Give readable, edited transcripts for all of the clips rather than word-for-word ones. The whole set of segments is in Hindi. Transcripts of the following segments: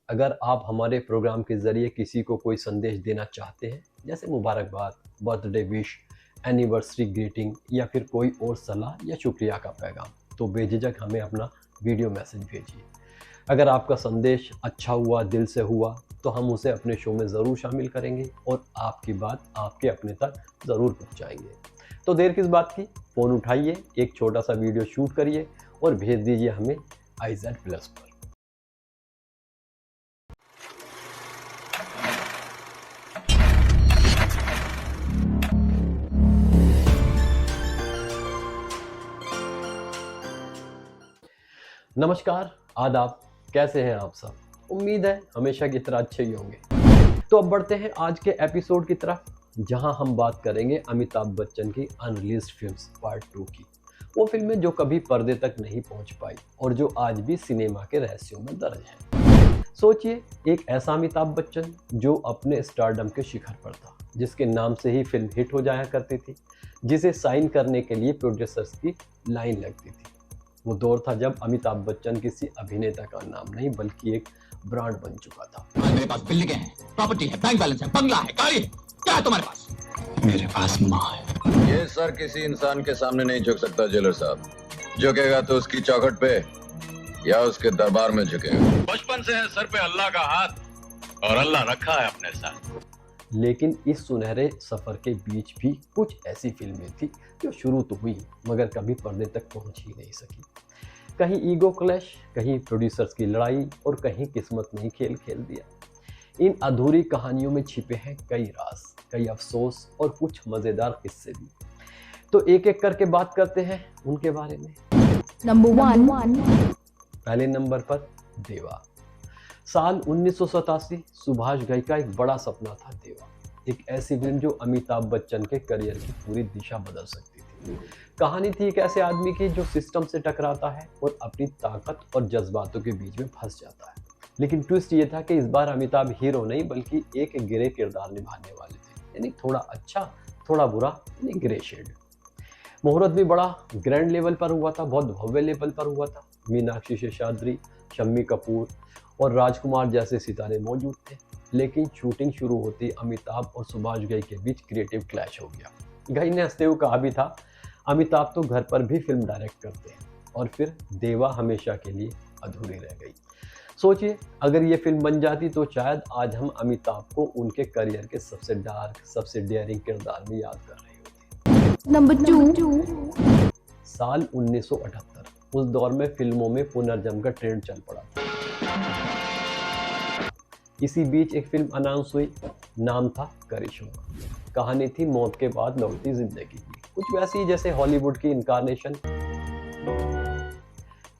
अगर आप हमारे प्रोग्राम के ज़रिए किसी को कोई संदेश देना चाहते हैं, जैसे मुबारकबाद, बर्थडे विश, एनिवर्सरी ग्रीटिंग या फिर कोई और सलाह या शुक्रिया का पैगाम, तो बेझिझक हमें अपना वीडियो मैसेज भेजिए। अगर आपका संदेश अच्छा हुआ, दिल से हुआ, तो हम उसे अपने शो में ज़रूर शामिल करेंगे और आपकी बात आपके अपने तक ज़रूर पहुंचाएंगे। तो देर किस बात की, फ़ोन उठाइए, एक छोटा सा वीडियो शूट करिए और भेज दीजिए हमें IZ प्लस पर। नमस्कार, आदाब, कैसे हैं आप सब? उम्मीद है हमेशा की तरह अच्छे ही होंगे। तो अब बढ़ते हैं आज के एपिसोड की तरफ, जहां हम बात करेंगे अमिताभ बच्चन की अनरिलीज्ड फिल्म्स पार्ट 2 की। वो फिल्में जो कभी पर्दे तक नहीं पहुंच पाई और जो आज भी सिनेमा के रहस्यों में दर्ज हैं। सोचिए, एक ऐसा अमिताभ बच्चन जो अपने स्टारडम के शिखर पर था, जिसके नाम से ही फिल्म हिट हो जाया करती थी, जिसे साइन करने के लिए प्रोड्यूसर्स की लाइन लगती थी। वो दौर था जब अमिताभ बच्चन किसी अभिनेता का नाम नहीं बल्कि एक ब्रांड बन चुका था। मेरे पास बिल्डिंग है, प्रॉपर्टी है, बैंक बैलेंस है, बंगला है, गाड़ी है। क्या है तुम्हारे पास? मेरे पास माँ है। ये सर किसी इंसान के सामने नहीं झुक सकता जेलर साहब। झुकेगा तो उसकी चौखट पे या उसके दरबार में झुकेगा। बचपन से है सर पे अल्लाह का हाथ और अल्लाह रखा है अपने साथ। लेकिन इस सुनहरे सफर के बीच भी कुछ ऐसी फिल्में थी जो शुरू तो हुई मगर कभी पर्दे तक पहुंच ही नहीं सकी। कहीं ईगो क्लैश, कहीं प्रोड्यूसर्स की लड़ाई और कहीं किस्मत ने खेल खेल दिया। इन अधूरी कहानियों में छिपे हैं कई राज, कई अफसोस और कुछ मजेदार किस्से भी। तो एक एक करके बात करते हैं उनके बारे में। नंबर 1, पहले नंबर पर देवा। साल 1987 सुभाष घई का एक बड़ा सपना था देवा, एक ऐसी फिल्म जो अमिताभ बच्चन के करियर की पूरी दिशा बदल सकती थी। कहानी थी एक ऐसे आदमी की जो सिस्टम से टकराता है और अपनी ताकत और जज्बातों के बीच में फंस जाता है। लेकिन ट्विस्ट ये था कि इस बार अमिताभ हीरो नहीं बल्कि एक ग्रे किरदार निभाने वाले थे, यानी थोड़ा अच्छा थोड़ा बुरा, यानी ग्रे शेड। मुहूर्त भी बड़ा ग्रैंड लेवल पर हुआ था, बहुत भव्य लेवल पर हुआ था। मीनाक्षी शेषाद्री, शम्मी कपूर और राजकुमार जैसे सितारे मौजूद थे। लेकिन शूटिंग शुरू होती अमिताभ और सुभाष घई के बीच क्रिएटिव क्लैश हो गया। घई ने हंसते हुए कहा भी था, अमिताभ तो घर पर भी फिल्म डायरेक्ट करते हैं। और फिर देवा हमेशा के लिए अधूरी रह गई। सोचिए, अगर ये फिल्म बन जाती तो शायद आज हम अमिताभ को उनके करियर के सबसे डार्क, सबसे डेयरिंग किरदार में याद कर रहे होते। नंबर 2, साल 1978, उस दौर में फिल्मों में पुनर्जन्म का ट्रेंड चल पड़ा था। इसी बीच एक फिल्म अनाउंस हुई, नाम था करिश्मा। कहानी थी मौत के बाद लौटती जिंदगी की, कुछ वैसी जैसे हॉलीवुड की इनकारनेशन।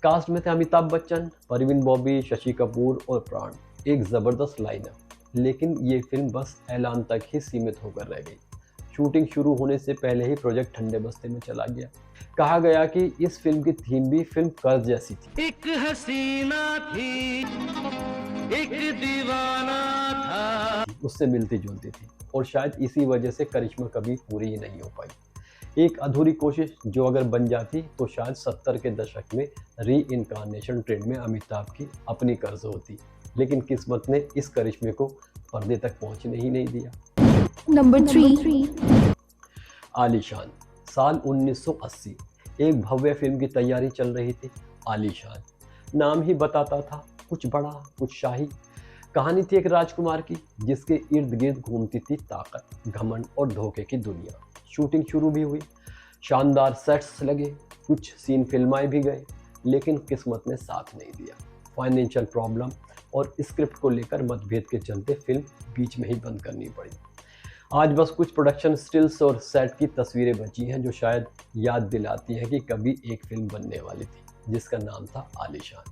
कास्ट में थे अमिताभ बच्चन, परवीन बॉबी, शशि कपूर और प्राण। एक जबरदस्त लाइनअप। लेकिन ये फिल्म बस ऐलान तक ही सीमित होकर रह गई। शूटिंग शुरू होने से पहले ही प्रोजेक्ट ठंडे बस्ते में चला गया। कहा गया कि इस फिल्म की थीम भी फिल्म कर्ज जैसी थी। एक हसीना थी, एक दीवाना था, उससे मिलती जुलती थी और शायद इसी वजह से करिश्मा कभी पूरी ही नहीं हो पाई। एक अधूरी कोशिश जो अगर बन जाती तो शायद 70 के दशक में री इनकारनेशन ट्रेंड में अमिताभ की अपनी कर्ज होती। लेकिन किस्मत ने इस करिश्मे को पर्दे तक पहुंचने ही नहीं दिया। नंबर 3, आलीशान। साल 1980, एक भव्य फिल्म की तैयारी चल रही थी। आलीशान नाम ही बताता था, कुछ बड़ा, कुछ शाही। कहानी थी एक राजकुमार की जिसके इर्द गिर्द घूमती थी ताकत, घमंड और धोखे की दुनिया। शूटिंग शुरू भी हुई, शानदार सेट्स लगे, कुछ सीन फिल्माए भी गए। लेकिन किस्मत ने साथ नहीं दिया। फाइनेंशियल प्रॉब्लम और स्क्रिप्ट को लेकर मतभेद के चलते फिल्म बीच में ही बंद करनी पड़ी। आज बस कुछ प्रोडक्शन स्टिल्स और सेट की तस्वीरें बची हैं जो शायद याद दिलाती हैं कि कभी एक फिल्म बनने वाली थी जिसका नाम था आलीशान,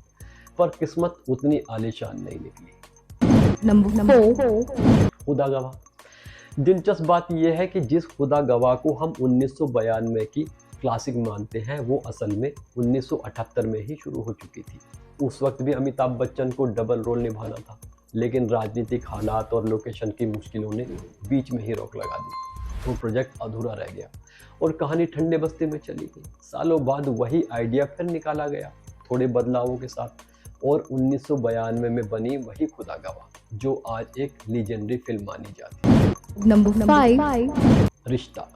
पर किस्मत उतनी आलीशान नहीं निकली। नंबर 4, खुदा गवाह। दिलचस्प बात यह है कि जिस खुदा गवाह को हम 1992 की क्लासिक मानते हैं वो असल में 1978 में ही शुरू हो चुकी थी। उस वक्त भी अमिताभ बच्चन को डबल रोल निभाना था, लेकिन राजनीतिक हालात और लोकेशन की मुश्किलों ने बीच में ही रोक लगा दी। वो प्रोजेक्ट अधूरा रह गया और कहानी ठंडे बस्ते में चली गई। सालों बाद वही आइडिया फिर निकाला गया, थोड़े बदलावों के साथ, और 1992 में बनी वही खुदा गवाह जो आज एक लीजेंडरी फिल्म मानी जाती है, Number 5. रिश्ता।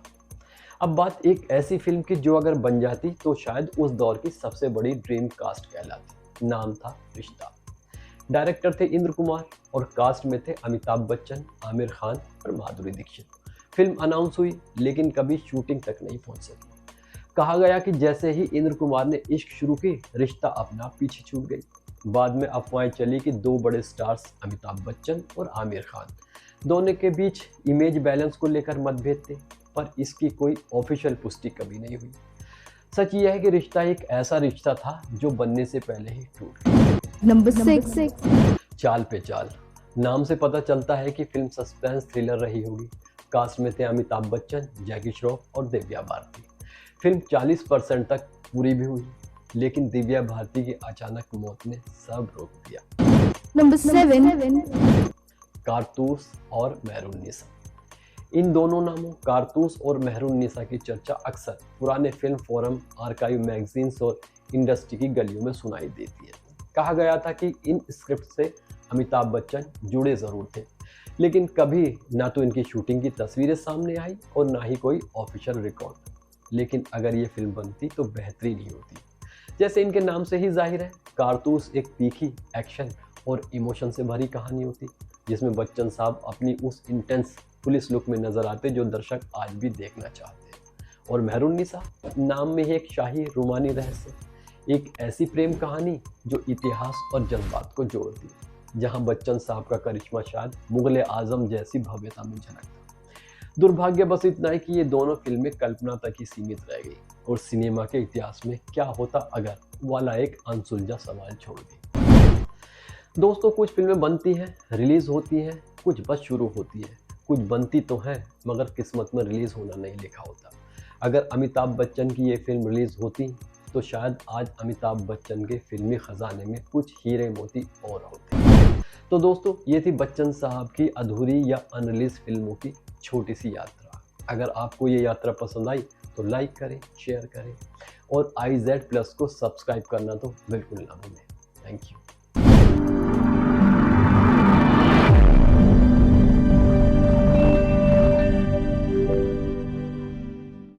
अब बात एक ऐसी फिल्म की जो अगर बन जाती तो शायद उस दौर की सबसे बड़ी ड्रीम कास्ट कहलाती। नाम था रिश्ता। डायरेक्टर थे इंद्र कुमार और कास्ट में थे अमिताभ बच्चन, आमिर खान और माधुरी दीक्षित। फिल्म अनाउंस हुई लेकिन कभी शूटिंग तक नहीं पहुंच सकी। कहा गया कि जैसे ही इंद्र कुमार ने इश्क शुरू की, रिश्ता अपना आप पीछे छूट गई। बाद में अफवाहें चली कि दो बड़े स्टार्स अमिताभ बच्चन और आमिर खान दोनों के बीच इमेज बैलेंस को लेकर मतभेद थे, पर इसकी कोई ऑफिशियल पुष्टि कभी नहीं हुई। सच यह है कि रिश्ता एक ऐसा रिश्ता था जो बनने से पहले ही टूट गया। Number 6. चाल पे चाल। नाम से पता चलता है कि फिल्म सस्पेंस थ्रिलर रही होगी। कास्ट में थे अमिताभ बच्चन, जैकी श्रॉफ और दिव्या भारती। फिल्म 40% तक पूरी भी हुई, लेकिन दिव्या भारती की अचानक मौत ने सब रोक दिया। Number 7. कारतूस और मेहरुन्निसा। इन दोनों नामों कारतूस और मेहरुन्निसा की चर्चा अक्सर पुराने फिल्म फोरम, आर्काइव मैगजीन्स और इंडस्ट्री की गलियों में सुनाई देती है। कहा गया था कि इन स्क्रिप्ट से अमिताभ बच्चन जुड़े जरूर थे, लेकिन कभी ना तो इनकी शूटिंग की तस्वीरें सामने आई और ना ही कोई ऑफिशियल रिकॉर्ड। लेकिन अगर ये फिल्म बनती तो बेहतरीन ही होती। जैसे इनके नाम से ही जाहिर है, कारतूस एक तीखी एक्शन और इमोशन से भरी कहानी होती, जिसमें बच्चन साहब अपनी उस इंटेंस पुलिस लुक में नजर आते जो दर्शक आज भी देखना चाहते हैं। और मेहरुन्निसा नाम में ही एक शाही रोमानी रहस्य, एक ऐसी प्रेम कहानी जो इतिहास और जज्बात को जोड़ती है, जहां बच्चन साहब का करिश्मा शायद मुगल आजम जैसी भव्यता में झलकता। दुर्भाग्य बस इतना है कि ये दोनों फिल्में कल्पना तक ही सीमित रह गई और सिनेमा के इतिहास में क्या होता अगर वाला एक अनसुलझा सवाल छोड़ गई। दोस्तों, कुछ फिल्में बनती हैं, रिलीज होती हैं, कुछ बस शुरू होती है, कुछ बनती तो हैं मगर किस्मत में रिलीज होना नहीं लिखा होता। अगर अमिताभ बच्चन की ये फिल्म रिलीज होती तो शायद आज अमिताभ बच्चन के फिल्मी खजाने में कुछ हीरे मोती और होते। तो दोस्तों, ये थी बच्चन साहब की अधूरी या अनरिलीज फिल्मों की छोटी सी यात्रा। अगर आपको ये यात्रा पसंद आई तो लाइक करें, शेयर करें और IZ+ को सब्सक्राइब करना तो बिल्कुल ना भूलें। Thank you.